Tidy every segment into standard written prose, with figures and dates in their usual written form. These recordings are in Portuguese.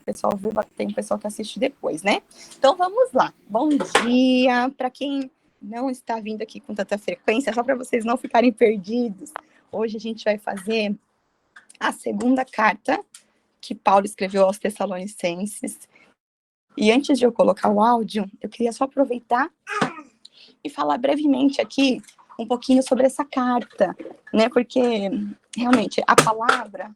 o pessoal vê, tem um pessoal que assiste depois, né? Então vamos lá. Bom dia para quem não está vindo aqui com tanta frequência, só para vocês não ficarem perdidos. Hoje a gente vai fazer a segunda carta que Paulo escreveu aos Tessalonicenses. E antes de eu colocar o áudio, eu queria só aproveitar e falar brevemente aqui um pouquinho sobre essa carta, né? Porque realmente a palavra,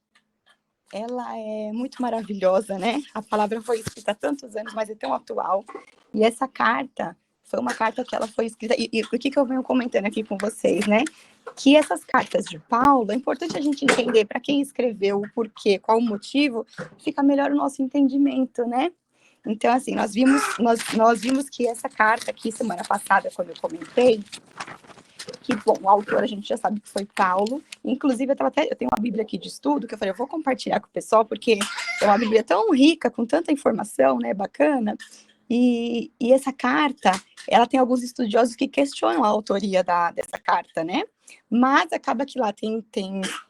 ela é muito maravilhosa, né? A palavra foi escrita há tantos anos, mas é tão atual. E essa carta foi uma carta que ela foi escrita... E o que eu venho comentando aqui com vocês, né? Que essas cartas de Paulo, é importante a gente entender para quem escreveu, o porquê, qual o motivo, fica melhor o nosso entendimento, né? Então, assim, nós vimos que essa carta aqui, semana passada, quando eu comentei, que, bom, o autor a gente já sabe que foi Paulo. Inclusive, eu tenho uma Bíblia aqui de estudo, que eu falei, eu vou compartilhar com o pessoal, porque é uma Bíblia tão rica, com tanta informação, né, bacana. E essa carta, ela tem alguns estudiosos que questionam a autoria dessa carta, né? Mas acaba que lá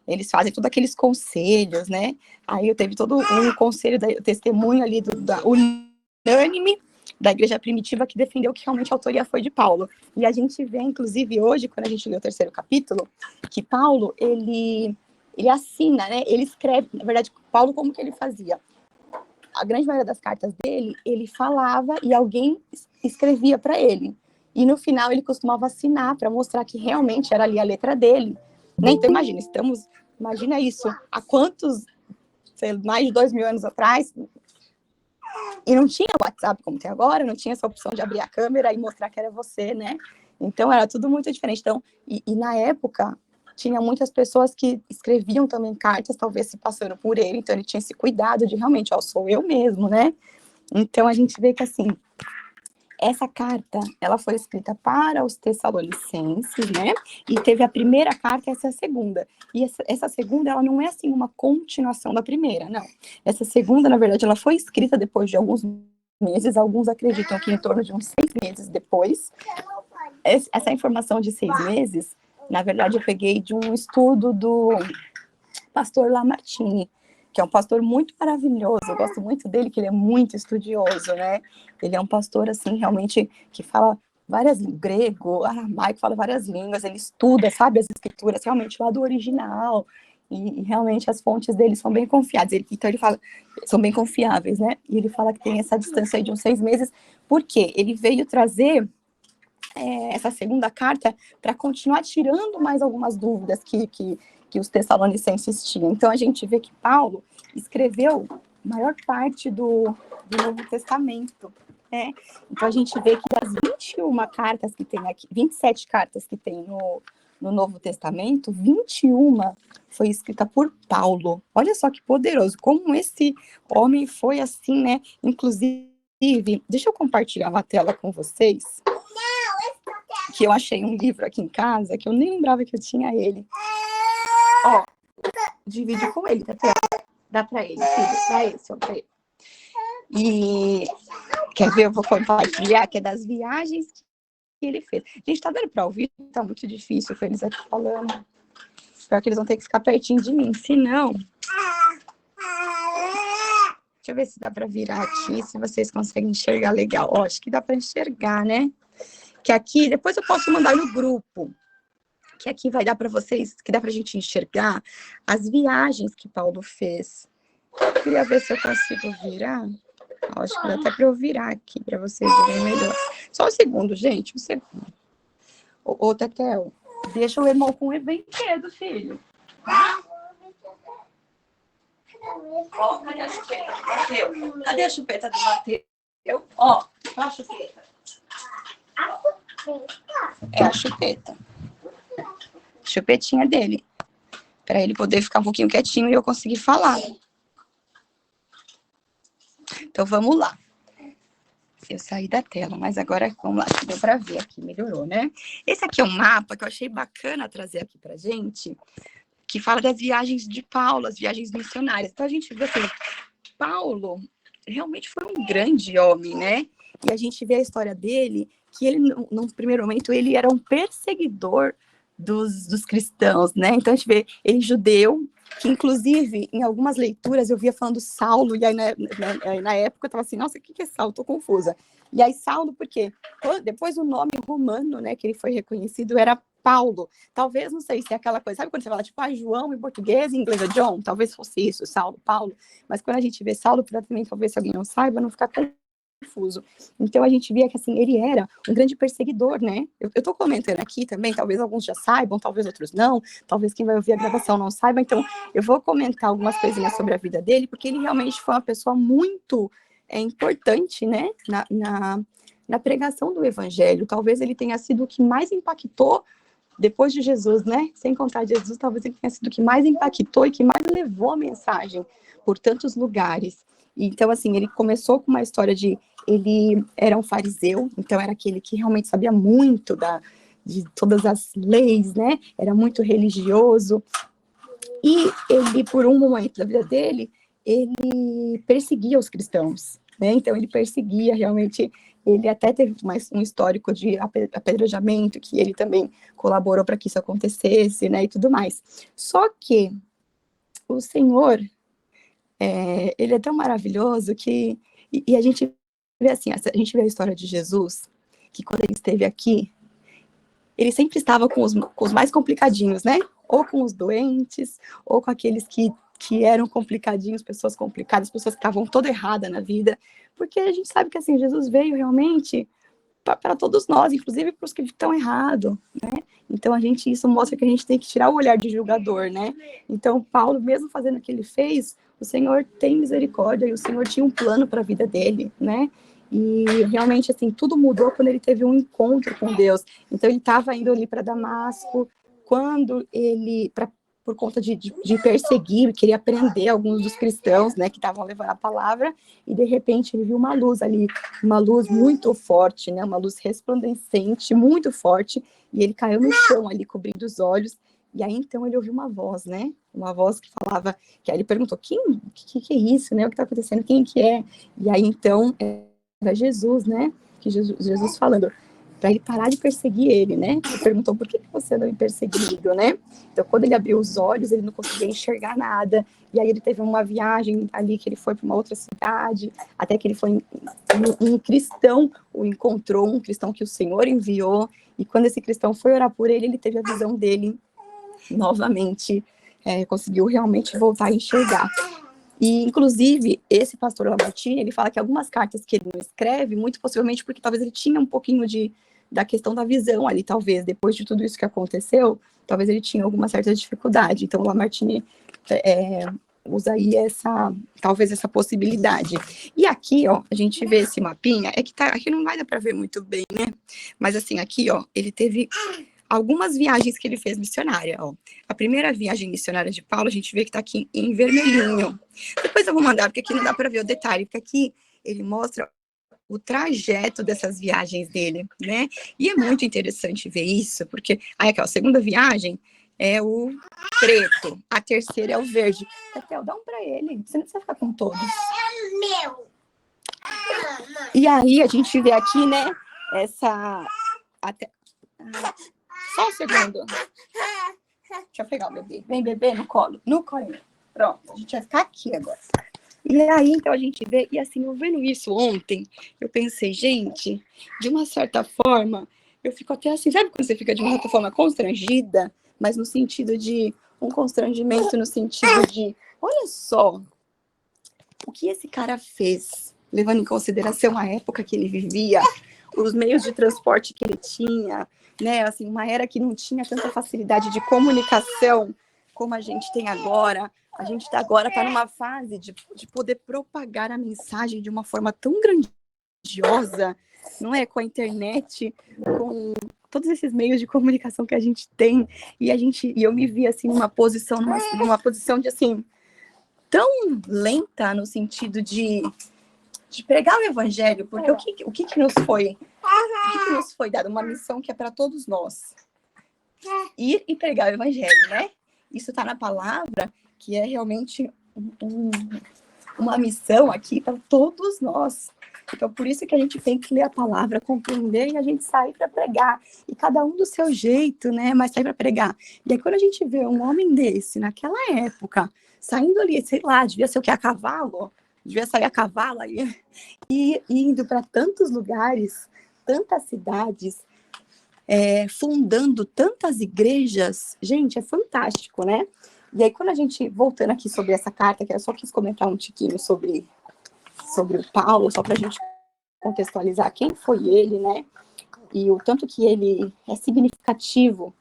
eles fazem todos aqueles conselhos, né? Aí eu teve todo um conselho, testemunho ali unânime da igreja primitiva que defendeu que realmente a autoria foi de Paulo. E a gente vê, inclusive, hoje, quando a gente lê o 3º capítulo, que Paulo, ele assina, né? Ele escreve, na verdade, Paulo, como que ele fazia? A grande maioria das cartas dele, ele falava e alguém escrevia para ele. E no final ele costumava assinar para mostrar que realmente era ali a letra dele. Né? Então imagina isso, há quantos, mais de 2000 anos atrás, e não tinha WhatsApp como tem agora, não tinha essa opção de abrir a câmera e mostrar que era você, né? Então era tudo muito diferente. Então, e na época, tinha muitas pessoas que escreviam também cartas, talvez se passando por ele, então ele tinha esse cuidado de realmente, sou eu mesmo, né? Então a gente vê que, assim, essa carta, ela foi escrita para os Tessalonicenses, né? E teve a primeira carta, essa é a segunda. E essa segunda, ela não é, assim, uma continuação da primeira, não. Essa segunda, na verdade, ela foi escrita depois de alguns meses, alguns acreditam que em torno de uns 6 meses depois. Essa informação de 6 meses, na verdade, eu peguei de um estudo do pastor Lamartine, que é um pastor muito maravilhoso, eu gosto muito dele, que ele é muito estudioso, né? Ele é um pastor, assim, realmente, que fala grego, aramaico, fala várias línguas, ele estuda, sabe, as escrituras, realmente, lá do original, e realmente as fontes dele são bem confiáveis, então ele fala, são bem confiáveis, né? E ele fala que tem essa distância aí de uns 6 meses, porque ele veio trazer essa segunda carta para continuar tirando mais algumas dúvidas que os Tessalonicenses tinham. Então, a gente vê que Paulo escreveu a maior parte do Novo Testamento, né? Então, a gente vê que das 21 cartas que tem aqui, 27 cartas que tem no Novo Testamento, 21 foi escrita por Paulo. Olha só que poderoso, como esse homem foi assim, né? Inclusive, deixa eu compartilhar uma tela com vocês, que eu achei um livro aqui em casa, que eu nem lembrava que eu tinha ele. Ó, divide com ele, tá? Dá pra ele, filho, dá esse, ó, pra ele. E, quer ver, eu vou compartilhar, que é das viagens que ele fez. Gente, tá dando pra ouvir? Tá muito difícil com eles aqui falando. Espero que eles vão ter que ficar pertinho de mim, senão... Deixa eu ver se dá pra virar aqui, se vocês conseguem enxergar legal. Ó, acho que dá pra enxergar, né? Que aqui, depois eu posso mandar no grupo, que aqui vai dar para vocês, que dá para a gente enxergar as viagens que Paulo fez. Eu queria ver se eu consigo virar. Acho que dá até para eu virar aqui, para vocês verem melhor. Só um segundo, gente, um segundo. Ô, Tetel, deixa o irmão com o brinquedo, filho. Ó, cadê a chupeta do Mateus? Cadê a chupeta do Mateus? Ó, a chupeta. É a chupeta. Chupetinha dele. Para ele poder ficar um pouquinho quietinho e eu conseguir falar. Então, vamos lá. Eu saí da tela, mas agora, vamos lá, deu para ver aqui, melhorou, né? Esse aqui é um mapa que eu achei bacana trazer aqui pra gente, que fala das viagens de Paulo, as viagens missionárias. Então, a gente vê assim, Paulo realmente foi um grande homem, né? E a gente vê a história dele, que ele, num primeiro momento, ele era um perseguidor dos cristãos, né? Então, a gente vê ele judeu, que inclusive em algumas leituras eu via falando Saulo, e aí na época eu estava assim, nossa, o que é Saulo? Estou confusa. E aí Saulo, porque depois o nome romano, né, que ele foi reconhecido era Paulo. Talvez, não sei se é aquela coisa, sabe quando você fala tipo, João em português, em inglês é John? Talvez fosse isso, Saulo, Paulo. Mas quando a gente vê Saulo, também, talvez se alguém não saiba, não ficar confuso. Então a gente via que assim, ele era um grande perseguidor, né? Eu tô comentando aqui também, talvez alguns já saibam, talvez outros não, talvez quem vai ouvir a gravação não saiba, então eu vou comentar algumas coisinhas sobre a vida dele, porque ele realmente foi uma pessoa muito importante, né, na pregação do evangelho. Talvez ele tenha sido o que mais impactou depois de Jesus, né? Sem contar Jesus, talvez ele tenha sido o que mais impactou e que mais levou a mensagem por tantos lugares. Então, assim, ele começou com uma história de... Ele era um fariseu, então era aquele que realmente sabia muito de todas as leis, né? Era muito religioso. E ele, por um momento da vida dele, ele perseguia os cristãos, né? Então, ele perseguia realmente... Ele até teve um histórico de apedrejamento, que ele também colaborou para que isso acontecesse, né, e tudo mais. Só que o Senhor, ele é tão maravilhoso que... E a gente vê assim, a gente vê a história de Jesus, que quando ele esteve aqui, ele sempre estava com os mais complicadinhos, né? Ou com os doentes, ou com aqueles que eram complicadinhos, pessoas complicadas, pessoas que estavam toda errada na vida, porque a gente sabe que assim, Jesus veio realmente para todos nós, inclusive para os que estão errados, né? Então isso mostra que a gente tem que tirar o olhar de julgador, né? Então Paulo, mesmo fazendo o que ele fez, o Senhor tem misericórdia e o Senhor tinha um plano para a vida dele, né? E realmente assim, tudo mudou quando ele teve um encontro com Deus. Então ele estava indo ali para Damasco, quando ele por conta de perseguir, queria prender alguns dos cristãos, né, que estavam levando a palavra, e de repente ele viu uma luz ali, uma luz muito forte, né, uma luz resplandecente, muito forte, e ele caiu no chão ali, cobrindo os olhos, e aí então ele ouviu uma voz, né, uma voz que falava, que aí ele perguntou, que é isso, né, o que está acontecendo, quem que é? E aí então era Jesus, né, que Jesus falando, para ele parar de perseguir ele, né? Ele perguntou, por que você não me perseguiu, né? Então, quando ele abriu os olhos, ele não conseguia enxergar nada, e aí ele teve uma viagem ali, que ele foi para uma outra cidade, até que ele foi, um cristão o encontrou, um cristão que o Senhor enviou, e quando esse cristão foi orar por ele, ele teve a visão dele novamente, conseguiu realmente voltar a enxergar. E, inclusive, esse pastor Lamartine, ele fala que algumas cartas que ele não escreve, muito possivelmente porque talvez ele tinha um pouquinho da questão da visão ali, talvez, depois de tudo isso que aconteceu, talvez ele tinha alguma certa dificuldade. Então, o Lamartine usa aí talvez essa possibilidade. E aqui, ó, a gente vê esse mapinha, aqui não vai dar para ver muito bem, né? Mas, assim, aqui, ó, ele teve algumas viagens que ele fez missionária, ó. A primeira viagem missionária de Paulo, a gente vê que tá aqui em vermelhinho. Depois eu vou mandar, porque aqui não dá para ver o detalhe, porque aqui ele mostra o trajeto dessas viagens dele, né? E é muito interessante ver isso, porque aí aqui, ó, a segunda viagem é o preto, a terceira é o verde. Raquel, dá um para ele, você não precisa ficar com todos. É meu. E aí a gente vê aqui, né, só um segundo. Deixa eu pegar o bebê. Vem, bebê, no colo. No colo. Pronto, a gente vai ficar aqui agora. E aí, então, a gente vê... E assim, eu vendo isso ontem, eu pensei, gente, de uma certa forma, eu fico até assim... Sabe quando você fica de uma certa forma constrangida? Mas no sentido de... Um constrangimento no sentido de... Olha só o que esse cara fez, levando em consideração a época que ele vivia, os meios de transporte que ele tinha, né, assim, uma era que não tinha tanta facilidade de comunicação como a gente tem agora. A gente agora está numa fase de poder propagar a mensagem de uma forma tão grandiosa, não é? Com a internet, com todos esses meios de comunicação que a gente tem, e eu me vi assim numa posição de assim tão lenta no sentido de pregar o evangelho, porque o que nos foi dado? Uma missão que é para todos nós. Ir e pregar o evangelho, né? Isso está na palavra, que é realmente uma missão aqui para todos nós. Então, por isso que a gente tem que ler a palavra, compreender e a gente sair para pregar. E cada um do seu jeito, né? Mas sair para pregar. E aí, quando a gente vê um homem desse, naquela época, saindo ali, sei lá, devia ser o que? A cavalo? Devia sair a cavalo aí. E indo para tantos lugares, tantas cidades, fundando tantas igrejas. Gente, é fantástico, né? E aí, quando a gente, voltando aqui sobre essa carta, que eu só quis comentar um tiquinho sobre o Paulo, só para a gente contextualizar quem foi ele, né? E o tanto que ele é significativo.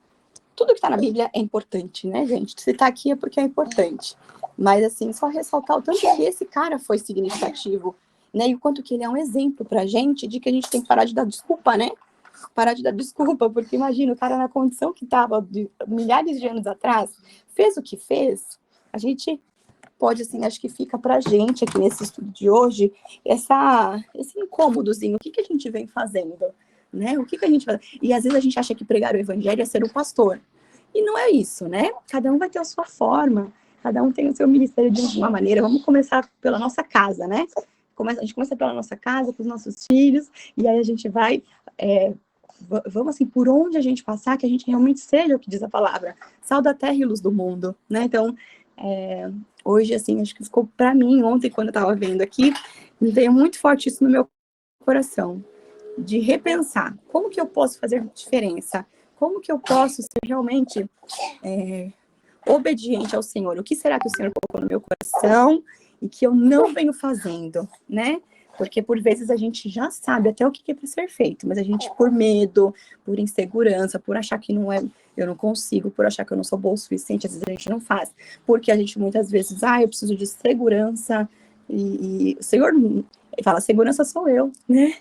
Tudo que está na Bíblia é importante, né, gente? Se está aqui é porque é importante. Mas, assim, só ressaltar o tanto que esse cara foi significativo, né? E o quanto que ele é um exemplo para a gente de que a gente tem que parar de dar desculpa, né? Parar de dar desculpa, porque imagina, o cara na condição que estava milhares de anos atrás, fez o que fez, a gente pode, assim, acho que fica pra gente aqui nesse estudo de hoje, esse incômodozinho, o que a gente vem fazendo, né? O que a gente faz? E às vezes a gente acha que pregar o evangelho é ser um pastor. E não é isso, né? Cada um vai ter a sua forma, cada um tem o seu ministério de uma maneira. Vamos começar pela nossa casa, né? A gente começa pela nossa casa, com os nossos filhos, e aí a gente vai... vamos assim, por onde a gente passar, que a gente realmente seja o que diz a palavra, sal da terra e luz do mundo, né? Então, hoje, assim, acho que ficou para mim, ontem, quando eu estava vendo aqui, me veio muito forte isso no meu coração, de repensar, como que eu posso fazer diferença? Como que eu posso ser realmente obediente ao Senhor? O que será que o Senhor colocou no meu coração e que eu não venho fazendo, né? Porque por vezes a gente já sabe até o que é para ser feito, mas a gente, por medo, por insegurança, por achar que não é, eu não consigo, por achar que eu não sou boa o suficiente, às vezes a gente não faz. Porque a gente muitas vezes, eu preciso de segurança, e o Senhor fala, segurança sou eu, né?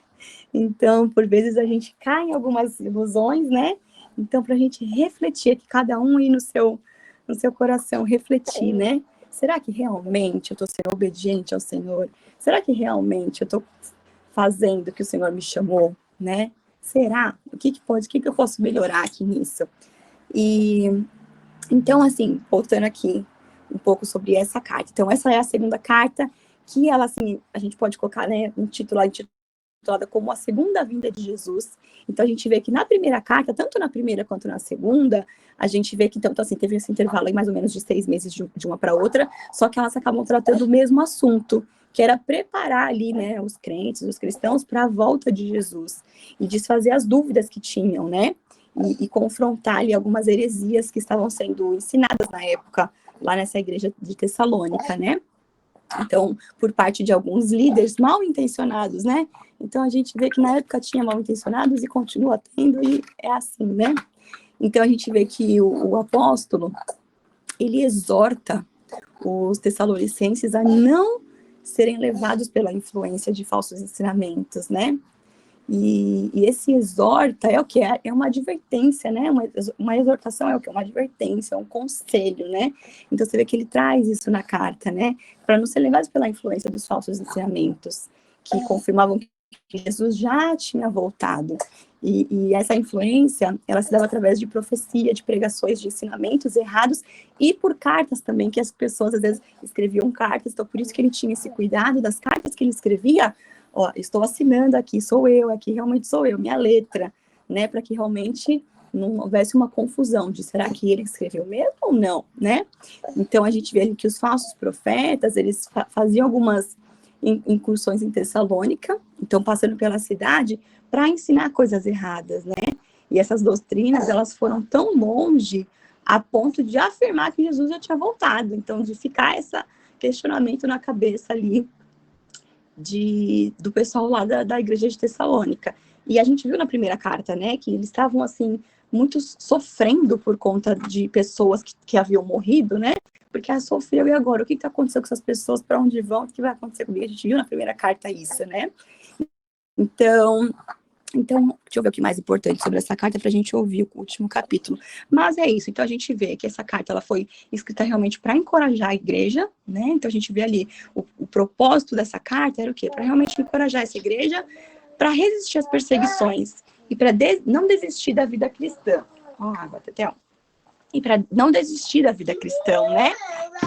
Então, por vezes a gente cai em algumas ilusões, né? Então, para a gente refletir aqui, cada um aí no seu coração, refletir, né? Será que realmente eu estou sendo obediente ao Senhor? Será que realmente eu estou fazendo o que o Senhor me chamou, né? Será? O que eu posso melhorar aqui nisso? E, então, assim, voltando aqui um pouco sobre essa carta. Então, essa é a segunda carta, que ela, assim, a gente pode colocar, né, um título intitulada como a segunda vinda de Jesus. Então, a gente vê que na primeira carta, tanto na primeira quanto na segunda, a gente vê que, então assim, teve esse intervalo aí mais ou menos de 6 meses de uma para outra, só que elas acabam tratando o mesmo assunto, que era preparar ali, né, os crentes, os cristãos, para a volta de Jesus, e desfazer as dúvidas que tinham, né, e confrontar ali algumas heresias que estavam sendo ensinadas na época, lá nessa igreja de Tessalônica, né. Então, por parte de alguns líderes mal intencionados, né? Então, a gente vê que na época tinha mal intencionados e continua tendo, e é assim, né? Então, a gente vê que o apóstolo, ele exorta os tessalonicenses a não serem levados pela influência de falsos ensinamentos, né? E esse exorta é o que? É uma advertência, né? Uma exortação é o que? Uma advertência, um conselho, né? Então, você vê que ele traz isso na carta, né? Para não ser levados pela influência dos falsos ensinamentos, que confirmavam que Jesus já tinha voltado. E essa influência, ela se dava através de profecia, de pregações, de ensinamentos errados, e por cartas também, que as pessoas, às vezes, escreviam cartas. Então, por isso que ele tinha esse cuidado das cartas que ele escrevia. Ó, estou assinando aqui, sou eu, aqui realmente sou eu, minha letra, né, para que realmente não houvesse uma confusão de será que ele escreveu mesmo ou não, né? Então a gente vê que os falsos profetas, eles faziam algumas incursões em Tessalônica, então passando pela cidade para ensinar coisas erradas, né? E essas doutrinas, elas foram tão longe a ponto de afirmar que Jesus já tinha voltado, então de ficar esse questionamento na cabeça ali do pessoal lá da igreja de Tessalônica. E a gente viu na primeira carta, né, que eles estavam, assim, muito sofrendo por conta de pessoas que haviam morrido, né, porque sofreu, e agora? O que está acontecendo com essas pessoas? Para onde vão? O que vai acontecer comigo? A gente viu na primeira carta isso, né. Então, deixa eu ver o que mais importante sobre essa carta para a gente ouvir o último capítulo. Mas é isso, então a gente vê que essa carta ela foi escrita realmente para encorajar a igreja, né? Então a gente vê ali o propósito dessa carta era o quê? Para realmente encorajar essa igreja para resistir às perseguições e para não desistir da vida cristã. E para não desistir da vida cristã, né?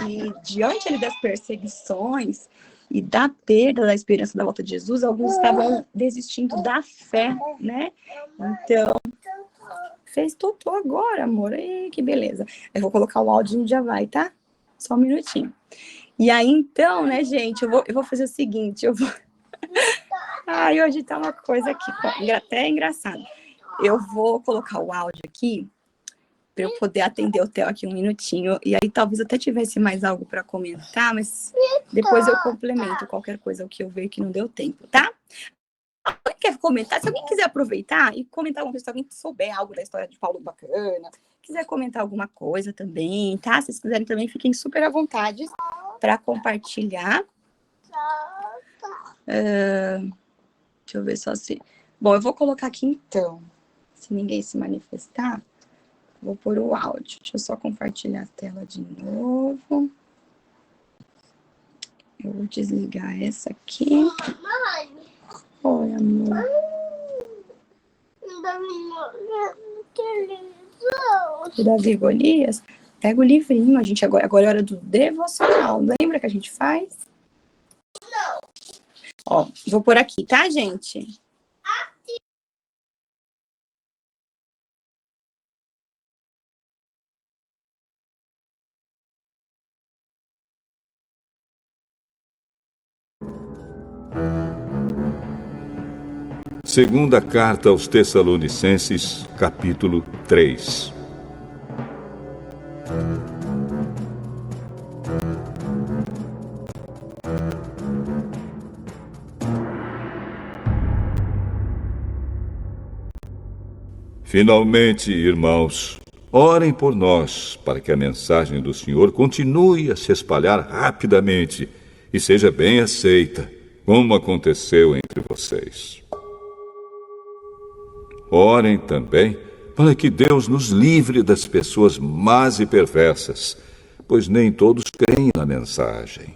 E diante ali das perseguições e da perda da esperança da volta de Jesus, alguns estavam desistindo da fé, né? Então, fez tudo agora, amor. Ei, que beleza. Eu vou colocar o áudio e já vai, tá? Só um minutinho. E aí, então, né, gente, eu vou fazer o seguinte, Ai, hoje tá uma coisa aqui, até engraçado. Eu vou colocar o áudio aqui, para eu poder atender o Theo aqui um minutinho. E aí, talvez eu até tivesse mais algo para comentar, mas depois eu complemento qualquer coisa que eu ver que não deu tempo, tá? Alguém quer comentar? Se alguém quiser aproveitar e comentar alguma coisa, se alguém souber algo da história de Paulo bacana, quiser comentar alguma coisa também, tá? Se vocês quiserem também, fiquem super à vontade para compartilhar. Deixa eu ver só se... Bom, eu vou colocar aqui então. Se ninguém se manifestar, vou pôr o áudio. Deixa eu só compartilhar a tela de novo. Eu vou desligar essa aqui. Oi, amor. O Davi e Golias? Pega o livrinho, a gente agora é hora do devocional. Lembra que a gente faz? Não. Ó, vou pôr aqui, tá, gente? Segunda carta aos Tessalonicenses, capítulo 3. Finalmente, irmãos, orem por nós, para que a mensagem do Senhor continue a se espalhar rapidamente e seja bem aceita, como aconteceu entre vocês. Orem também para que Deus nos livre das pessoas más e perversas, pois nem todos creem na mensagem.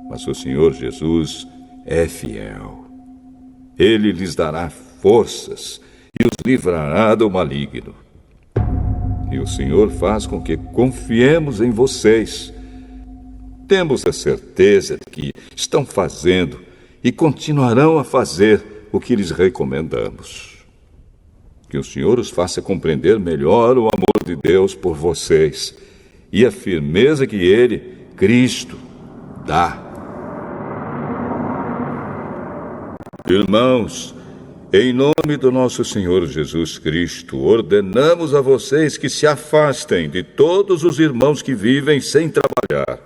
Mas o Senhor Jesus é fiel. Ele lhes dará forças e os livrará do maligno. E o Senhor faz com que confiemos em vocês. Temos a certeza de que estão fazendo e continuarão a fazer o que lhes recomendamos. Que o Senhor os faça compreender melhor o amor de Deus por vocês e a firmeza que Ele, Cristo, dá. Irmãos, em nome do nosso Senhor Jesus Cristo, ordenamos a vocês que se afastem de todos os irmãos que vivem sem trabalhar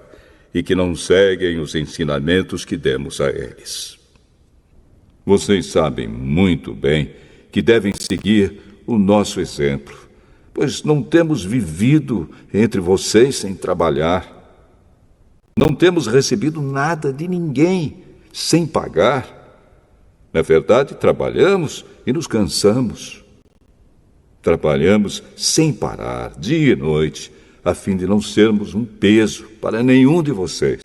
e que não seguem os ensinamentos que demos a eles. Vocês sabem muito bem que devem seguir o nosso exemplo, pois não temos vivido entre vocês sem trabalhar. Não temos recebido nada de ninguém sem pagar. Na verdade, trabalhamos e nos cansamos. Trabalhamos sem parar, dia e noite, a fim de não sermos um peso para nenhum de vocês.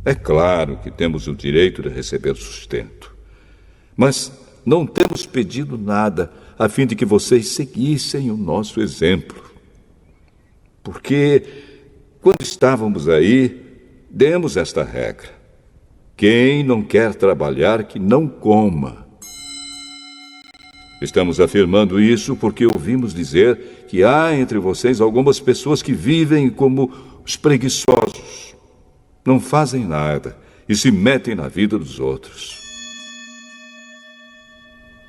É claro que temos o direito de receber sustento, mas não temos pedido nada a fim de que vocês seguissem o nosso exemplo. Porque, quando estávamos aí, demos esta regra: quem não quer trabalhar, que não coma. Estamos afirmando isso porque ouvimos dizer que há entre vocês algumas pessoas que vivem como os preguiçosos. Não fazem nada e se metem na vida dos outros.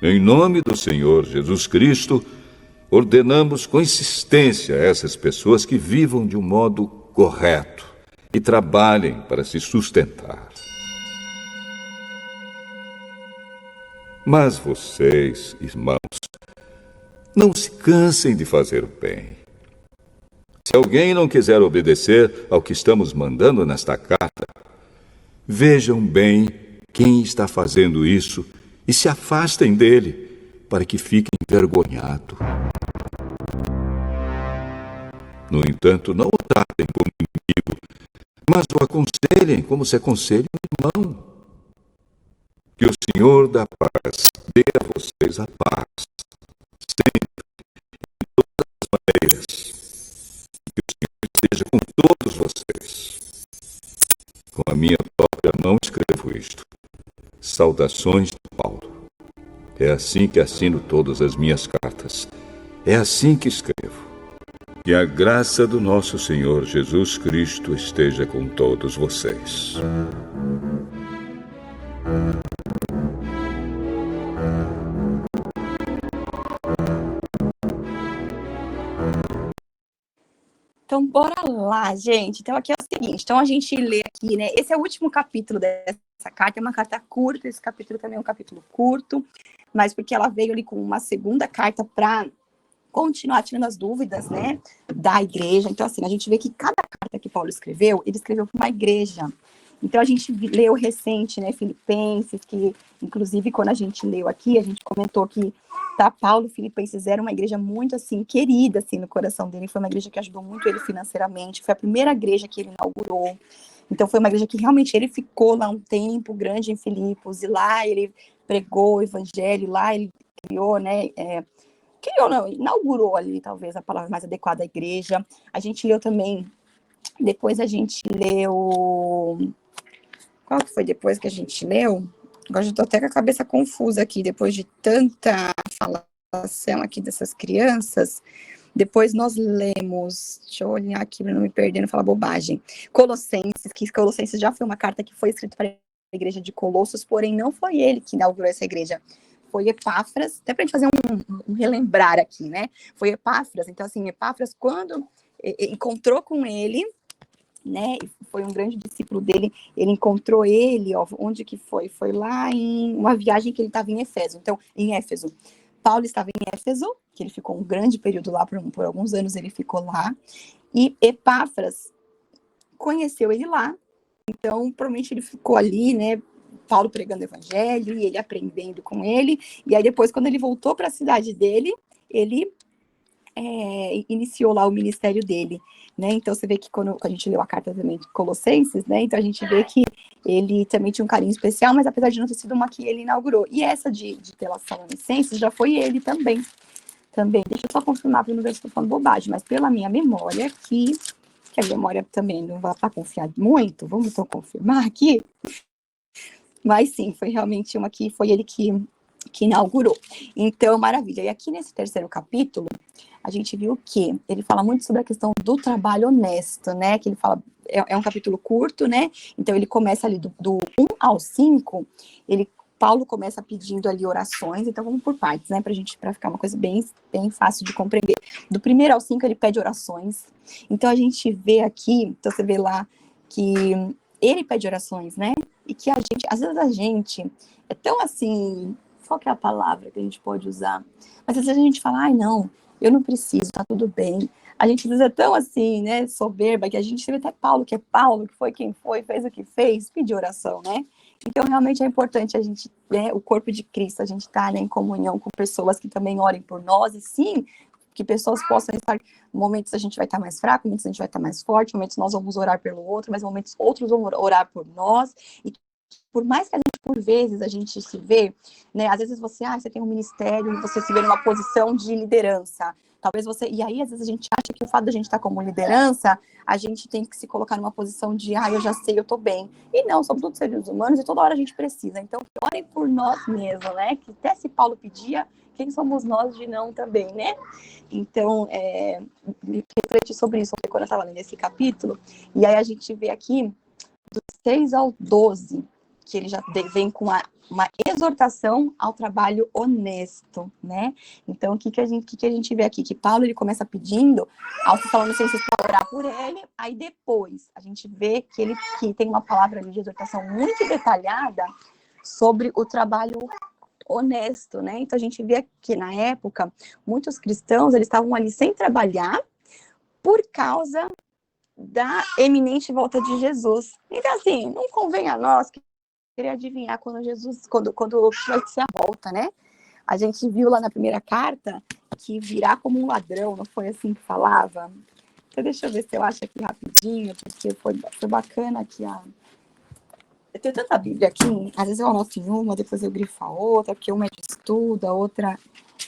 Em nome do Senhor Jesus Cristo, ordenamos com insistência a essas pessoas que vivam de um modo correto e trabalhem para se sustentar. Mas vocês, irmãos, não se cansem de fazer o bem. Se alguém não quiser obedecer ao que estamos mandando nesta carta, vejam bem quem está fazendo isso e se afastem dele, para que fiquem envergonhados. No entanto, não o tratem como inimigo, mas o aconselhem como se aconselha um irmão. Que o Senhor da paz dê a vocês a paz, sempre, de todas as maneiras. Que o Senhor esteja com todos vocês. Com a minha própria mão escrevo isto. Saudações de Paulo. É assim que assino todas as minhas cartas. É assim que escrevo. Que a graça do nosso Senhor Jesus Cristo esteja com todos vocês. Então, bora lá, gente. Então, aqui é o seguinte. Então, a gente lê aqui, né? Esse é o último capítulo dessa carta. É uma carta curta. Esse capítulo também é um capítulo curto. Mas porque ela veio ali com uma segunda carta para continuar tirando as dúvidas, né? Da igreja. Então, assim, a gente vê que cada carta que Paulo escreveu, ele escreveu para uma igreja. Então, a gente leu recente, né? Filipenses, que, inclusive, quando a gente leu aqui, a gente comentou que Paulo Filipenses era uma igreja muito, assim, querida, assim, no coração dele. Foi uma igreja que ajudou muito ele financeiramente. Foi a primeira igreja que ele inaugurou. Então, foi uma igreja que realmente ele ficou lá um tempo grande em Filipos. E lá ele pregou o evangelho. Lá ele criou, né? Inaugurou ali, talvez, a palavra mais adequada à igreja. A gente leu também... Depois a gente leu... Qual que foi depois que a gente leu? Agora já estou até com a cabeça confusa aqui, depois de tanta falação aqui dessas crianças. Depois nós lemos, deixa eu olhar aqui para não me perder, não falar bobagem. Colossenses, que Colossenses já foi uma carta que foi escrita para a igreja de Colossos, porém não foi ele que inaugurou essa igreja. Foi Epáfras, até para a gente fazer um relembrar aqui, né? Foi Epáfras, então assim, Epáfras, quando encontrou com ele, né, foi um grande discípulo dele, ele encontrou ele, ó, onde que foi? Foi lá em uma viagem que ele estava em Éfeso. Então, em Éfeso, Paulo estava em Éfeso, que ele ficou um grande período lá, por alguns anos ele ficou lá, e Epáfras conheceu ele lá, então provavelmente ele ficou ali, né, Paulo pregando o evangelho, e ele aprendendo com ele, e aí depois, quando ele voltou para a cidade dele, ele iniciou lá o ministério dele, né? Então você vê que quando a gente leu a carta também de Colossenses, né? Então a gente vê que ele também tinha um carinho especial, mas apesar de não ter sido uma que ele inaugurou. E essa de Tessalonicenses já foi ele também. Deixa eu só confirmar para não ver se estou falando bobagem, mas pela minha memória que a memória também não vai estar confiada muito, vamos então confirmar aqui. Mas sim, foi realmente uma que foi ele que inaugurou. Então, maravilha. E aqui nesse terceiro capítulo, a gente viu que ele fala muito sobre a questão do trabalho honesto, né? Que ele fala, é um capítulo curto, né? Então, ele começa ali do 1 ao 5, Paulo começa pedindo ali orações, então vamos por partes, né? Para ficar uma coisa bem fácil de compreender. Do 1 ao 5, ele pede orações. Então, a gente vê aqui, então você vê lá que ele pede orações, né? E que às vezes a gente é tão assim, qual que é a palavra que a gente pode usar? Mas às vezes a gente fala, não, eu não preciso, tá tudo bem. A gente às vezes é tão assim, né, soberba, que a gente vê até Paulo, que foi quem foi, fez o que fez, pedir oração, né? Então, realmente é importante a gente, né, o corpo de Cristo, a gente estar, né, em comunhão com pessoas que também orem por nós, e sim, que pessoas possam estar, momentos a gente vai estar mais fraco, momentos a gente vai estar mais forte, momentos nós vamos orar pelo outro, mas momentos outros vão orar por nós, e por mais que a gente, por vezes, a gente se vê, né, às vezes você tem um ministério, você se vê numa posição de liderança, talvez e aí às vezes a gente acha que o fato de a gente estar como liderança, a gente tem que se colocar numa posição de, eu já sei, eu tô bem, e não, somos todos seres humanos e toda hora a gente precisa, então orem por nós mesmos, né, que até se Paulo pedia, quem somos nós de não também, né? Então, refleti sobre isso quando eu estava lendo esse capítulo, e aí a gente vê aqui, do 6 ao 12, que ele já vem com uma exortação ao trabalho honesto, né? Então, o que a gente vê aqui? Que Paulo, ele começa pedindo aos Tessalonicenses para orar por ele, aí depois a gente vê que tem uma palavra ali de exortação muito detalhada sobre o trabalho honesto, né? Então, a gente vê que na época, muitos cristãos, eles estavam ali sem trabalhar por causa da eminente volta de Jesus. Então, assim, não convém a nós querer adivinhar quando vai ser a volta, né? A gente viu lá na primeira carta que virá como um ladrão, não foi assim que falava? Então, deixa eu ver se eu acho aqui rapidinho, porque foi bacana aqui Eu tenho tanta Bíblia aqui, às vezes eu anoto em uma, depois eu grifo a outra, porque uma é de estudo, a outra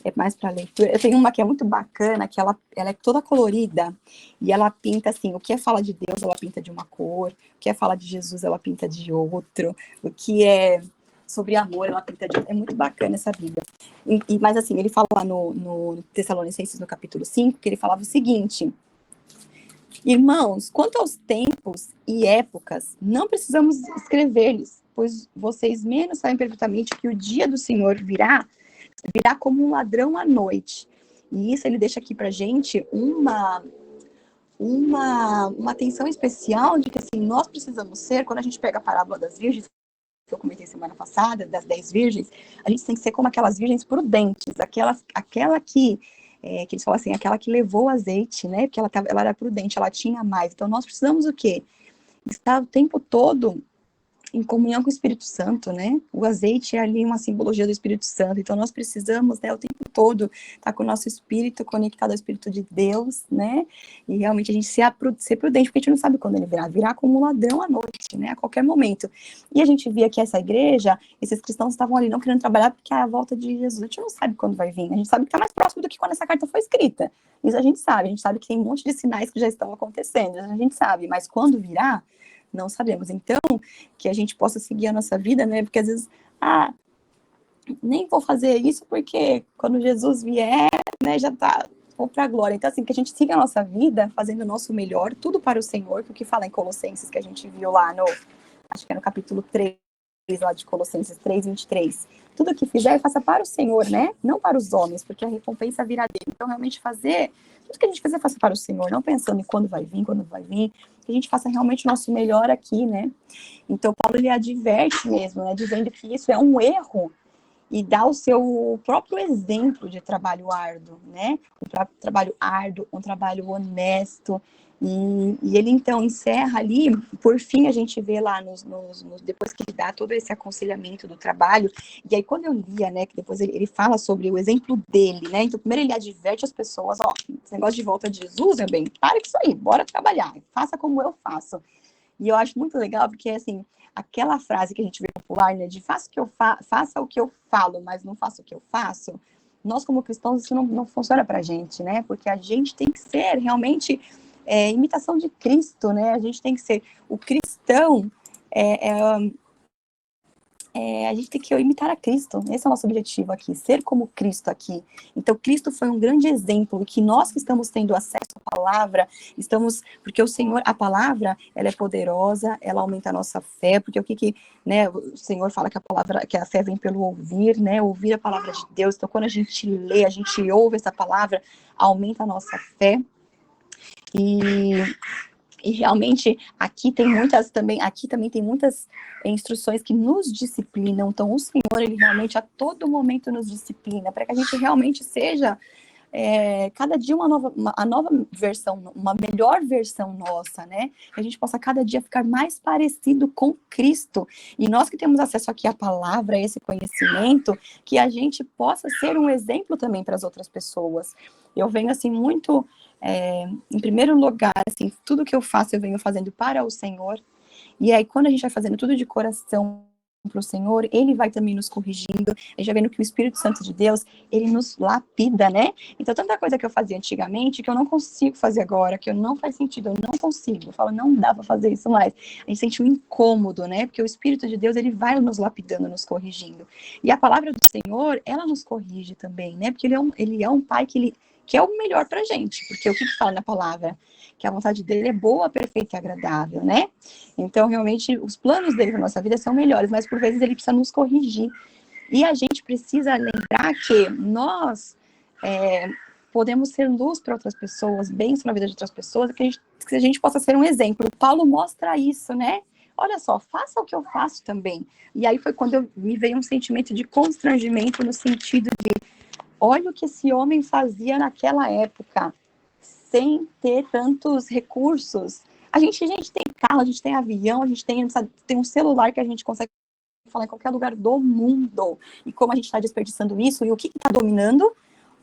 é mais para leitura. Eu tenho uma que é muito bacana, que ela é toda colorida, e ela pinta assim, o que é fala de Deus, ela pinta de uma cor, o que é fala de Jesus, ela pinta de outro, o que é sobre amor, ela pinta de... É muito bacana essa Bíblia. Mas assim, ele fala lá no Tessalonicenses, no capítulo 5, que ele falava o seguinte: irmãos, quanto aos tempos e épocas, não precisamos escrever-lhes, pois vocês menos sabem perfeitamente que o dia do Senhor virá como um ladrão à noite. E isso ele deixa aqui pra gente uma atenção especial de que assim, nós precisamos ser, quando a gente pega a parábola das virgens, que eu comentei semana passada, das 10 virgens, a gente tem que ser como aquelas virgens prudentes, aquela que eles falam assim, aquela que levou o azeite, né? Porque ela era prudente, ela tinha mais. Então nós precisamos o quê? Estar o tempo todo em comunhão com o Espírito Santo, né? O azeite é ali uma simbologia do Espírito Santo, então nós precisamos, né, o tempo todo estar com o nosso espírito conectado ao Espírito de Deus, né? E realmente a gente ser prudente, porque a gente não sabe quando ele virá como um ladrão à noite, né? A qualquer momento. E a gente via que essa igreja, esses cristãos estavam ali não querendo trabalhar porque é a volta de Jesus. A gente não sabe quando vai vir, a gente sabe que está mais próximo do que quando essa carta foi escrita. Isso a gente sabe que tem um monte de sinais que já estão acontecendo, a gente sabe, mas quando virá, não sabemos. Então, que a gente possa seguir a nossa vida, né? Porque às vezes, nem vou fazer isso porque quando Jesus vier, né, já tá, vou para a glória. Então, assim, que a gente siga a nossa vida fazendo o nosso melhor, tudo para o Senhor, que o que fala em Colossenses, que a gente viu lá acho que é no capítulo 3, lá de Colossenses 3:23. Tudo que fizer, faça para o Senhor, né? Não para os homens, porque a recompensa virá dele. Então, realmente fazer, tudo que a gente fizer, faça para o Senhor, não pensando em quando vai vir, que a gente faça realmente o nosso melhor aqui, né? Então, Paulo, ele adverte mesmo, né? Dizendo que isso é um erro e dá o seu próprio exemplo de trabalho árduo, né? Um trabalho árduo, um trabalho honesto. E ele, então, encerra ali, por fim, a gente vê lá, depois que ele dá todo esse aconselhamento do trabalho, e aí quando eu lia, né, que depois ele fala sobre o exemplo dele, né, então primeiro ele adverte as pessoas, ó, esse negócio de volta de Jesus, meu bem, para com isso aí, bora trabalhar, faça como eu faço. E eu acho muito legal, porque, assim, aquela frase que a gente vê popular, né, de faça o que eu falo, mas não faça o que eu faço, nós como cristãos isso não funciona pra gente, né, porque a gente tem que ser realmente imitação de Cristo, né, a gente tem que ser o cristão, a gente tem que imitar a Cristo, esse é o nosso objetivo aqui, ser como Cristo aqui. Então, Cristo foi um grande exemplo, que nós que estamos tendo acesso à palavra, porque o Senhor, a palavra, ela é poderosa, ela aumenta a nossa fé, porque né, o Senhor fala que a fé vem pelo ouvir, né, ouvir a palavra de Deus, então quando a gente lê, a gente ouve essa palavra, aumenta a nossa fé, e realmente aqui também tem muitas instruções que nos disciplinam. Então o Senhor, ele realmente a todo momento nos disciplina, para que a gente realmente seja cada dia a nova versão, uma melhor versão nossa, né? Que a gente possa cada dia ficar mais parecido com Cristo. E nós que temos acesso aqui à palavra, a esse conhecimento, que a gente possa ser um exemplo também para as outras pessoas. Eu venho assim muito em primeiro lugar, assim, tudo que eu faço eu venho fazendo para o Senhor, e aí quando a gente vai fazendo tudo de coração para o Senhor, ele vai também nos corrigindo, a gente vai vendo que o Espírito Santo de Deus, ele nos lapida, né? Então tanta coisa que eu fazia antigamente, que eu não consigo fazer agora, que não faz sentido, eu não consigo, eu falo, não dá para fazer isso mais, a gente sente um incômodo, né? Porque o Espírito de Deus, ele vai nos lapidando, nos corrigindo, e a palavra do Senhor, ela nos corrige também, né? Porque ele é um pai que é o melhor pra gente, porque o que fala na palavra? Que a vontade dele é boa, perfeita e agradável, né? Então, realmente, os planos dele para nossa vida são melhores, mas por vezes ele precisa nos corrigir. E a gente precisa lembrar que nós podemos ser luz para outras pessoas, bênção na vida de outras pessoas, que a gente possa ser um exemplo. O Paulo mostra isso, né? Olha só, faça o que eu faço também. E aí foi quando me veio um sentimento de constrangimento no sentido de olha o que esse homem fazia naquela época, sem ter tantos recursos. A gente tem carro, a gente tem avião, a gente tem um celular que a gente consegue falar em qualquer lugar do mundo. E como a gente está desperdiçando isso, e o que está dominando?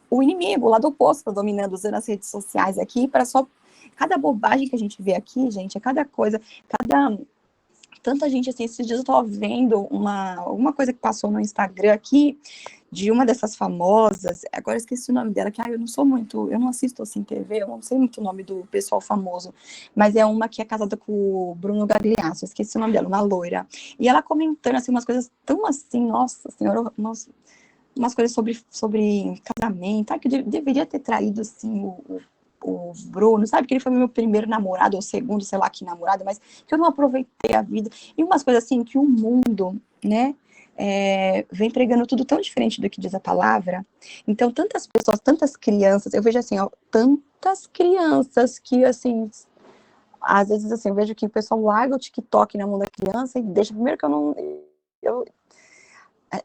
O inimigo, o lado oposto está dominando, usando as redes sociais aqui, para só... Cada bobagem que a gente vê aqui, gente, é cada coisa, cada tanta gente, assim, esses dias eu tava vendo alguma coisa que passou no Instagram aqui, de uma dessas famosas, agora eu esqueci o nome dela, que eu não assisto, assim, TV, eu não sei muito o nome do pessoal famoso, mas é uma que é casada com o Bruno Gagliasso, eu esqueci o nome dela, uma loira, e ela comentando, assim, umas coisas tão assim, nossa senhora, umas coisas sobre casamento, que eu deveria ter traído, assim, o Bruno, sabe, que ele foi meu primeiro namorado, ou segundo, sei lá que namorado, mas que eu não aproveitei a vida, e umas coisas assim, que o mundo, né, vem pregando tudo tão diferente do que diz a palavra. Então, tantas pessoas, tantas crianças, eu vejo assim, ó, tantas crianças que, assim, às vezes, assim, eu vejo que o pessoal larga o TikTok na mão da criança e deixa, primeiro que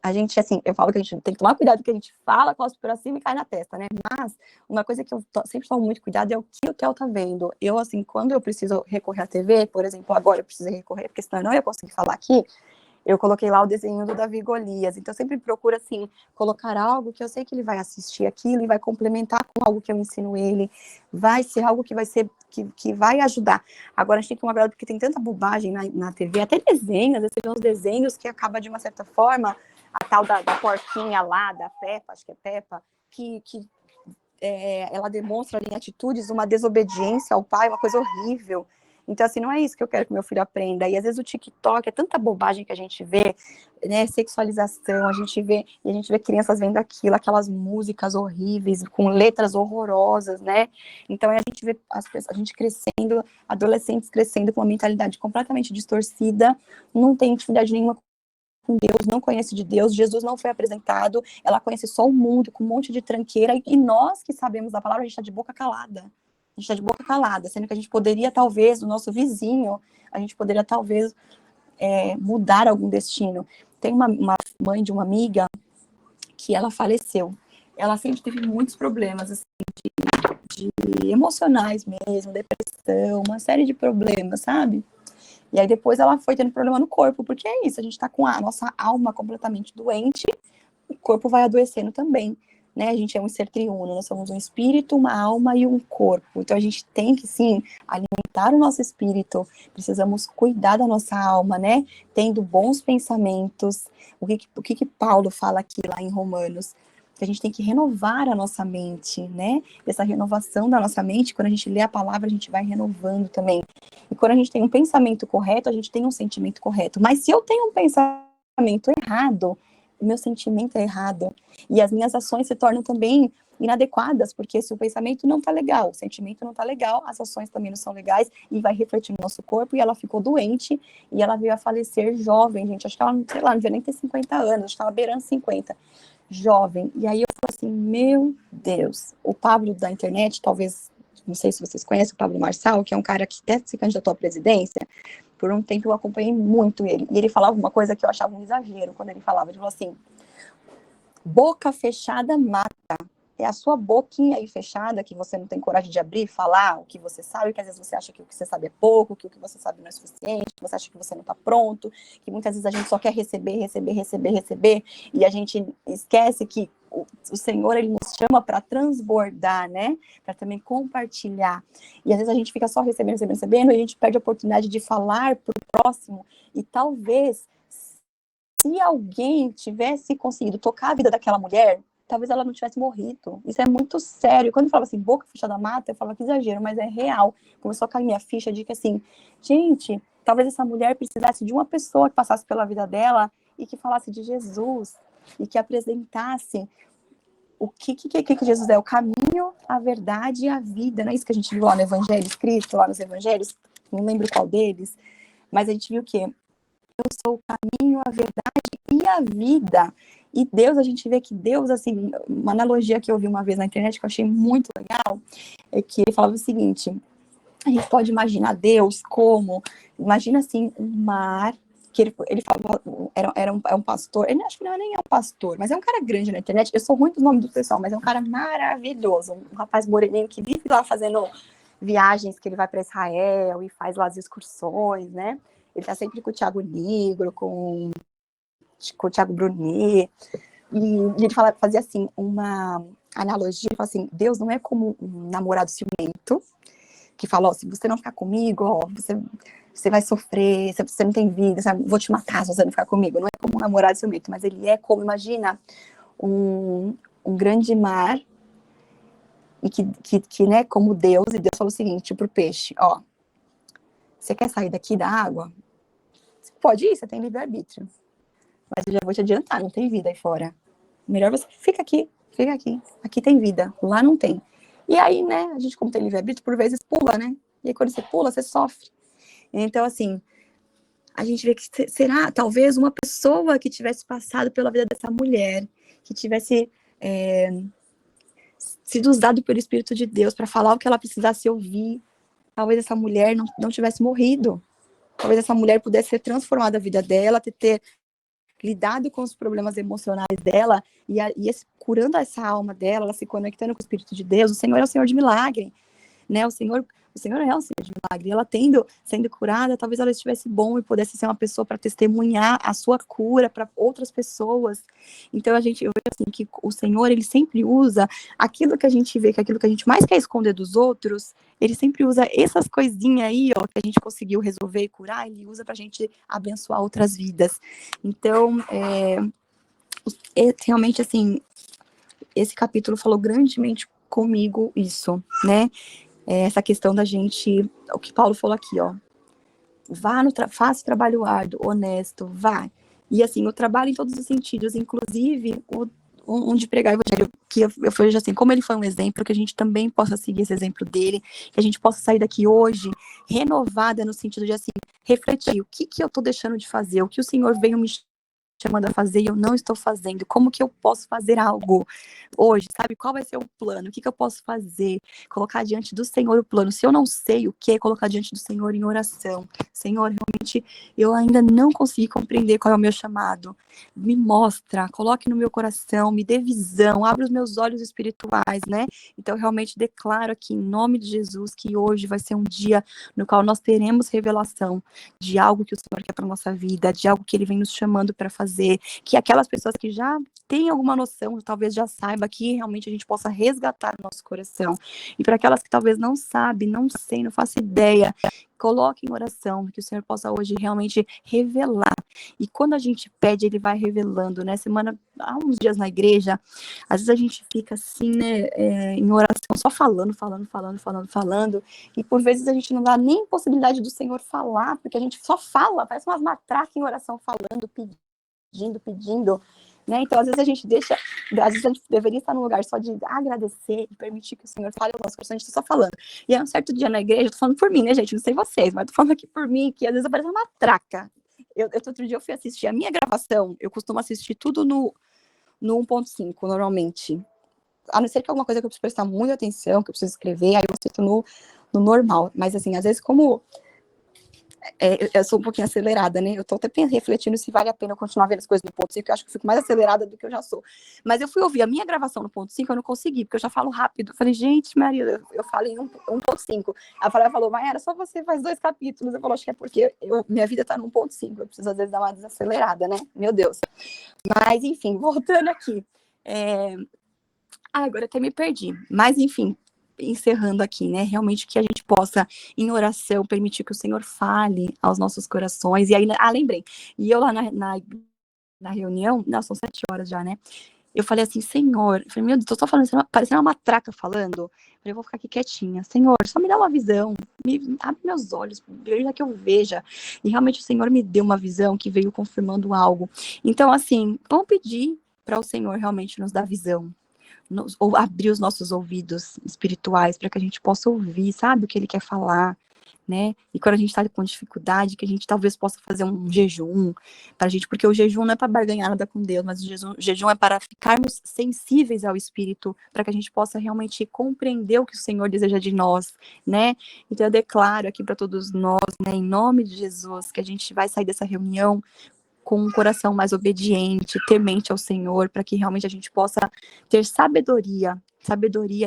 a gente, assim, eu falo que a gente tem que tomar cuidado com o que a gente fala, cospe pra cima e cai na testa, né? Mas uma coisa que eu sempre tomo muito cuidado é o que o Theo tá vendo. Eu, assim, quando eu preciso recorrer à TV, por exemplo, agora eu preciso recorrer, porque senão eu não ia conseguir falar aqui, eu coloquei lá o desenho do Davi e Golias. Então, eu sempre procuro, assim, colocar algo que eu sei que ele vai assistir aquilo e vai complementar com algo que eu ensino ele. Vai ser algo que vai ser, que vai ajudar. Agora, a gente tem que tomar cuidado porque tem tanta bobagem na TV, até desenhos, às vezes você vê uns desenhos que acaba, de uma certa forma, a tal da porquinha lá, da Peppa, acho que é Peppa, que ela demonstra ali em atitudes uma desobediência ao pai, uma coisa horrível. Então, assim, não é isso que eu quero que meu filho aprenda. E às vezes o TikTok é tanta bobagem que a gente vê, né? Sexualização, a gente vê crianças vendo aquilo, aquelas músicas horríveis, com letras horrorosas, né? Então a gente vê a gente crescendo, adolescentes crescendo com uma mentalidade completamente distorcida, não tem intimidade nenhuma com Deus, não conhece de Deus, Jesus não foi apresentado, ela conhece só o mundo, com um monte de tranqueira, e nós que sabemos da palavra, a gente está de boca calada. A gente está de boca calada, sendo que a gente poderia, talvez, o nosso vizinho, a gente poderia, talvez, mudar algum destino. Tem uma mãe de uma amiga que ela faleceu. Ela sempre teve muitos problemas, assim, de emocionais mesmo, depressão, uma série de problemas, sabe? E aí depois ela foi tendo problema no corpo, porque é isso, a gente tá com a nossa alma completamente doente, o corpo vai adoecendo também, né? A gente é um ser triuno, nós somos um espírito, uma alma e um corpo. Então a gente tem que, sim, alimentar o nosso espírito, precisamos cuidar da nossa alma, né? Tendo bons pensamentos. O que Paulo fala aqui lá em Romanos? Que a gente tem que renovar a nossa mente, né? Essa renovação da nossa mente, quando a gente lê a palavra, a gente vai renovando também. E quando a gente tem um pensamento correto, a gente tem um sentimento correto. Mas se eu tenho um pensamento errado, o meu sentimento é errado. E as minhas ações se tornam também inadequadas, porque se o pensamento não tá legal, o sentimento não tá legal, as ações também não são legais, e vai refletir no nosso corpo, e ela ficou doente, e ela veio a falecer jovem, gente. Acho que ela, sei lá, não devia nem ter 50 anos, acho que estava beirando 50. Jovem. E aí eu falo assim, meu Deus, o Pablo da internet, talvez, não sei se vocês conhecem o Pablo Marçal, que é um cara que até se candidatou à presidência, por um tempo eu acompanhei muito ele, e ele falava uma coisa que eu achava um exagero, quando ele falava assim, boca fechada mata, é a sua boquinha aí fechada, que você não tem coragem de abrir e falar o que você sabe, que às vezes você acha que o que você sabe é pouco, que o que você sabe não é suficiente, que você acha que você não está pronto, que muitas vezes a gente só quer receber, e a gente esquece que o Senhor, ele nos chama para transbordar, né? Para também compartilhar. E às vezes a gente fica só recebendo, e a gente perde a oportunidade de falar para o próximo, e talvez, se alguém tivesse conseguido tocar a vida daquela mulher, talvez ela não tivesse morrido. Isso é muito sério. Quando eu falava assim, boca fechada mata, eu falava que exagero, mas é real. Começou a cair minha ficha de que assim, gente, talvez essa mulher precisasse de uma pessoa que passasse pela vida dela e que falasse de Jesus e que apresentasse o que Jesus é, o caminho, a verdade e a vida. Não é isso que a gente viu lá no Evangelho, escrito lá nos Evangelhos, não lembro qual deles, mas a gente viu que eu sou o caminho, a verdade e a vida. E Deus, a gente vê que Deus, assim, uma analogia que eu vi uma vez na internet que eu achei muito legal, é que ele falava o seguinte, a gente pode imaginar Deus como, imagina assim, um mar, que ele falava, é um pastor, ele acho que não é nem um pastor, mas é um cara grande na internet, eu sou muito do nome do pessoal, mas é um cara maravilhoso, um rapaz moreninho que vive lá fazendo viagens, que ele vai para Israel e faz lá as excursões, né? Ele tá sempre com o Thiago Nigro, com o Thiago Bruni, e ele fazia assim, uma analogia, ele fala assim, Deus não é como um namorado ciumento, que fala, ó, se você não ficar comigo, ó, você vai sofrer, você não tem vida, sabe? Vou te matar se você não ficar comigo. Não é como um namorado ciumento, mas ele é como, imagina, um grande mar, e que né, como Deus, e Deus falou o seguinte pro peixe, ó, você quer sair daqui da água? Você pode ir, você tem livre-arbítrio. Mas eu já vou te adiantar, não tem vida aí fora. Melhor você fica aqui. Aqui tem vida, lá não tem. E aí, né, a gente como tem livre-arbítrio, por vezes pula, né? E aí quando você pula, você sofre. Então, assim, a gente vê que será, talvez, uma pessoa que tivesse passado pela vida dessa mulher, que tivesse sido usado pelo Espírito de Deus para falar o que ela precisasse ouvir, talvez essa mulher não tivesse morrido. Talvez essa mulher pudesse ter transformado a vida dela, ter lidado com os problemas emocionais dela e curando essa alma dela, ela se conectando com o Espírito de Deus. O Senhor é o Senhor de milagre, né? O Senhor é o Senhor de milagre. Ela sendo curada, talvez ela estivesse bom e pudesse ser uma pessoa para testemunhar a sua cura para outras pessoas. Então eu vejo assim que o Senhor, ele sempre usa aquilo que a gente vê, que é aquilo que a gente mais quer esconder dos outros, ele sempre usa essas coisinhas aí, ó, que a gente conseguiu resolver e curar, ele usa pra gente abençoar outras vidas. Então, realmente, assim, esse capítulo falou grandemente comigo isso, né? Essa questão da gente, o que Paulo falou aqui, ó, faça o trabalho árduo, honesto, vá. E assim, o trabalho em todos os sentidos, inclusive um de pregar o evangelho, que eu vejo assim, como ele foi um exemplo, que a gente também possa seguir esse exemplo dele, que a gente possa sair daqui hoje renovada no sentido de assim, refletir o que eu tô deixando de fazer, o que o Senhor veio me chamando a fazer e eu não estou fazendo, como que eu posso fazer algo hoje, sabe? Qual vai ser o plano? O que eu posso fazer? Colocar diante do Senhor o plano. Se eu não sei o que, colocar diante do Senhor em oração. Senhor, realmente eu ainda não consegui compreender qual é o meu chamado. Me mostra, coloque no meu coração, me dê visão, abra os meus olhos espirituais, né? Então, realmente declaro aqui, em nome de Jesus, que hoje vai ser um dia no qual nós teremos revelação de algo que o Senhor quer para nossa vida, de algo que Ele vem nos chamando para fazer, que aquelas pessoas que já têm alguma noção, talvez já saiba, que realmente a gente possa resgatar o nosso coração. E para aquelas que talvez não sabem, não sei, não faço ideia, coloque em oração, que o Senhor possa hoje realmente revelar. E quando a gente pede, Ele vai revelando, né? Há uns dias na igreja, às vezes a gente fica assim, né, em oração, só falando, e por vezes a gente não dá nem possibilidade do Senhor falar, porque a gente só fala, parece umas matracas em oração, falando, pedindo, né? Então, às vezes a gente deveria estar num lugar só de agradecer e permitir que o Senhor fale ao nosso coração, a gente está só falando. E aí, um certo dia na igreja, eu tô falando por mim, né, gente? Não sei vocês, mas tô falando aqui por mim, que às vezes aparece uma matraca. Outro dia eu fui assistir a minha gravação, eu costumo assistir tudo no 1.5, normalmente. A não ser que alguma coisa que eu preciso prestar muita atenção, que eu preciso escrever, aí eu assisto no normal. Mas, assim, às vezes, como eu sou um pouquinho acelerada, né? Eu tô até refletindo se vale a pena eu continuar vendo as coisas no 1.5, eu acho que eu fico mais acelerada do que eu já sou. Mas eu fui ouvir a minha gravação no 1.5, eu não consegui, porque eu já falo rápido. Eu falei, gente, Maria, eu falo em 1.5. A Flávia falou, Mayara, só você faz 2 capítulos. Eu falei, acho que é porque minha vida tá no 1.5, eu preciso às vezes dar uma desacelerada, né? Meu Deus. Mas, enfim, voltando aqui. Agora até me perdi. Mas, enfim, encerrando aqui, né? Realmente que a gente possa, em oração, permitir que o Senhor fale aos nossos corações. E aí, lembrei. E eu lá na reunião, não, são 7 horas já, né? Eu falei assim, Senhor, eu falei, meu Deus, tô só falando, parecendo uma matraca falando. Eu falei, eu vou ficar aqui quietinha. Senhor, só me dá uma visão, abre meus olhos, veja que eu veja. E realmente o Senhor me deu uma visão que veio confirmando algo. Então, assim, vamos pedir para o Senhor realmente nos dar visão. Ou abrir os nossos ouvidos espirituais para que a gente possa ouvir, sabe, o que Ele quer falar, né? E quando a gente está com dificuldade, que a gente talvez possa fazer um jejum para a gente, porque o jejum não é para barganhar nada com Deus, mas o jejum é para ficarmos sensíveis ao Espírito, para que a gente possa realmente compreender o que o Senhor deseja de nós, né? Então eu declaro aqui para todos nós, né, em nome de Jesus, que a gente vai sair dessa reunião com um coração mais obediente, temente ao Senhor, para que realmente a gente possa ter sabedoria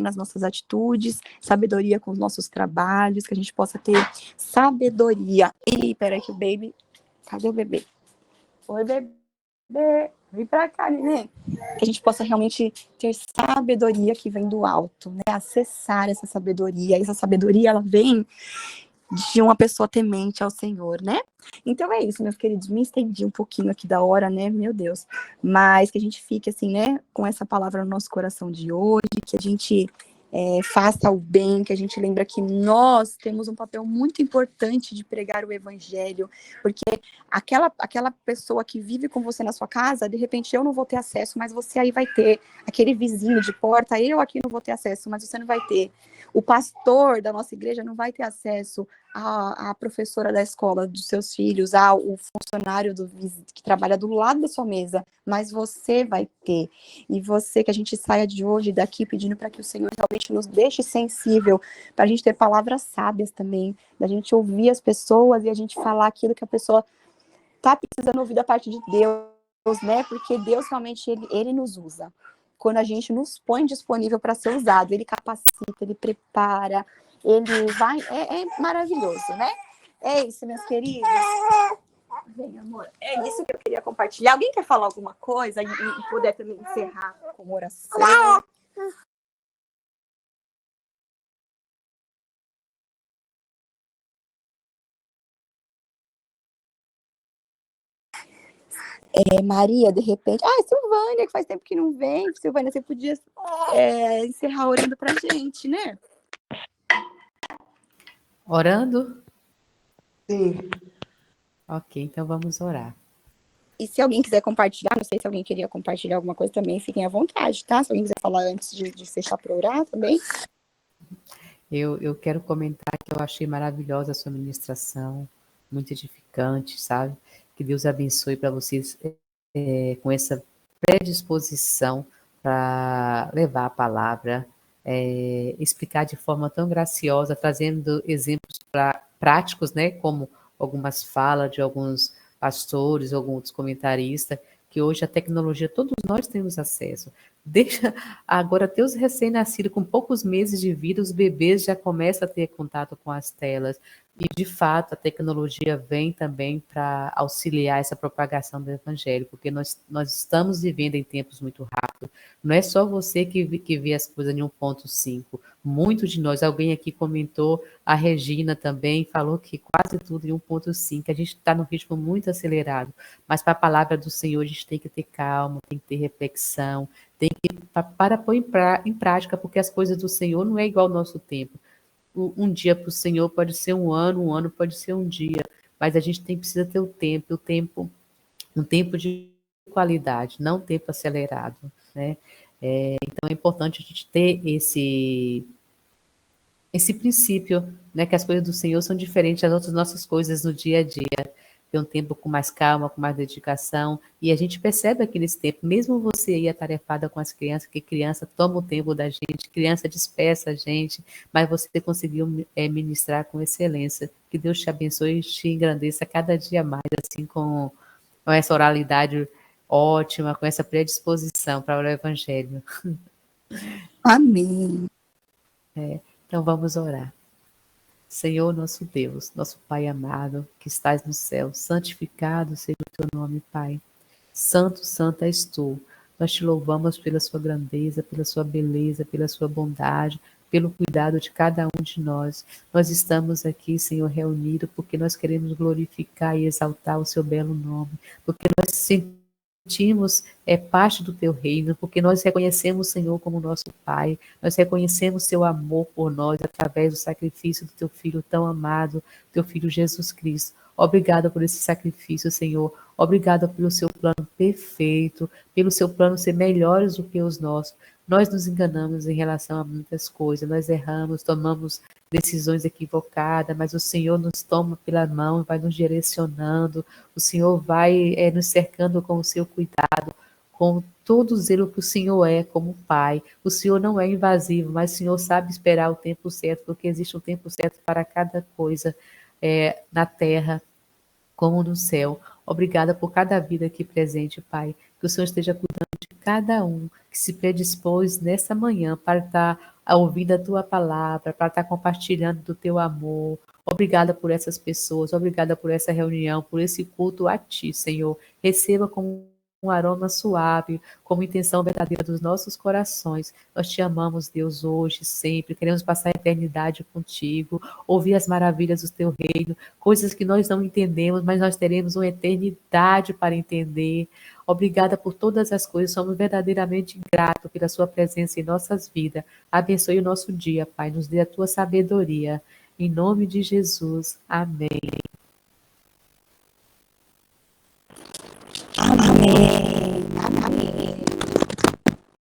nas nossas atitudes, sabedoria com os nossos trabalhos, que a gente possa ter sabedoria. Ih, peraí que o baby... Cadê o bebê? Oi, bebê. Vem pra cá, neném. Que a gente possa realmente ter sabedoria que vem do alto, né? Acessar essa sabedoria. E essa sabedoria, ela vem de uma pessoa temente ao Senhor, né? Então é isso, meus queridos. Me estendi um pouquinho aqui da hora, né? Meu Deus. Mas que a gente fique assim, né? Com essa palavra no nosso coração de hoje, que a gente faça o bem, que a gente lembra que nós temos um papel muito importante de pregar o evangelho, porque aquela pessoa que vive com você na sua casa, de repente eu não vou ter acesso, mas você aí vai ter. Aquele vizinho de porta, eu aqui não vou ter acesso, mas você não vai ter. O pastor da nossa igreja não vai ter acesso à professora da escola dos seus filhos, ao funcionário que trabalha do lado da sua mesa, mas você vai ter. E você, que a gente saia de hoje daqui pedindo para que o Senhor realmente nos deixe sensível, para a gente ter palavras sábias também, da gente ouvir as pessoas e a gente falar aquilo que a pessoa está precisando ouvir da parte de Deus, né? Porque Deus realmente, ele nos usa. Quando a gente nos põe disponível para ser usado, ele capacita, ele prepara, ele vai, é maravilhoso, né? É isso, meus queridos. Vem, amor. É isso que eu queria compartilhar. Alguém quer falar alguma coisa e puder também encerrar com oração? Maria, de repente. Silvânia, que faz tempo que não vem. Silvânia, você podia encerrar orando pra gente, né? Orando? Sim. Ok, então vamos orar. E se alguém quiser compartilhar, não sei se alguém queria compartilhar alguma coisa também, fiquem à vontade, tá? Se alguém quiser falar antes de fechar para orar também. Eu quero comentar que eu achei maravilhosa a sua ministração, muito edificante, sabe? Que Deus abençoe para vocês com essa predisposição para levar a palavra, explicar de forma tão graciosa, trazendo exemplos práticos, né? Como algumas falas de alguns pastores, alguns comentaristas, que hoje a tecnologia, todos nós temos acesso. Deixa agora até os recém-nascidos, com poucos meses de vida, os bebês já começam a ter contato com as telas. E, de fato, a tecnologia vem também para auxiliar essa propagação do evangelho, porque nós estamos vivendo em tempos muito rápidos. Não é só você que vê as coisas em 1.5. Muitos de nós, alguém aqui comentou, a Regina também falou que quase tudo em 1.5. A gente está num ritmo muito acelerado, mas para a palavra do Senhor a gente tem que ter calma, tem que ter reflexão, tem que para pôr em prática, porque as coisas do Senhor não é igual ao nosso tempo. Um dia para o Senhor pode ser um ano pode ser um dia, mas a gente precisa ter um tempo de qualidade, não um tempo acelerado, né? Então é importante a gente ter esse princípio, né, que as coisas do Senhor são diferentes das outras nossas coisas no dia a dia. Ter um tempo com mais calma, com mais dedicação, e a gente percebe aqui nesse tempo, mesmo você aí atarefada com as crianças, que criança toma o tempo da gente, criança dispersa a gente, mas você conseguiu ministrar com excelência. Que Deus te abençoe e te engrandeça cada dia mais, assim, com essa oralidade ótima, com essa predisposição para o Evangelho. Amém. Então vamos orar. Senhor nosso Deus, nosso Pai amado, que estás no céu, santificado seja o teu nome, Pai. Santo, santo és tu. Nós te louvamos pela sua grandeza, pela sua beleza, pela sua bondade, pelo cuidado de cada um de nós. Nós estamos aqui, Senhor, reunidos porque nós queremos glorificar e exaltar o seu belo nome, porque nós sentimos parte do teu reino, porque nós reconhecemos o Senhor como nosso Pai, nós reconhecemos seu amor por nós através do sacrifício do teu Filho tão amado, teu Filho Jesus Cristo. Obrigada por esse sacrifício, Senhor. Obrigada pelo seu plano perfeito, pelo seu plano ser melhores do que os nossos. Nós nos enganamos em relação a muitas coisas, nós erramos, tomamos decisões equivocadas, mas o Senhor nos toma pela mão, vai nos direcionando, o Senhor vai nos cercando com o seu cuidado, com todo o zelo que o Senhor é como Pai. O Senhor não é invasivo, mas o Senhor sabe esperar o tempo certo, porque existe um tempo certo para cada coisa na terra como no céu. Obrigada por cada vida aqui presente, Pai. Que o Senhor esteja cuidando de cada um que se predispôs nessa manhã para estar ouvindo a tua palavra, para estar compartilhando do teu amor. Obrigada por essas pessoas, obrigada por essa reunião, por esse culto a ti, Senhor. Receba como um aroma suave, como intenção verdadeira dos nossos corações. Nós te amamos, Deus, hoje, sempre. Queremos passar a eternidade contigo, ouvir as maravilhas do teu reino, coisas que nós não entendemos, mas nós teremos uma eternidade para entender. Obrigada por todas as coisas, somos verdadeiramente gratos pela sua presença em nossas vidas. Abençoe o nosso dia, Pai, nos dê a tua sabedoria. Em nome de Jesus, amém.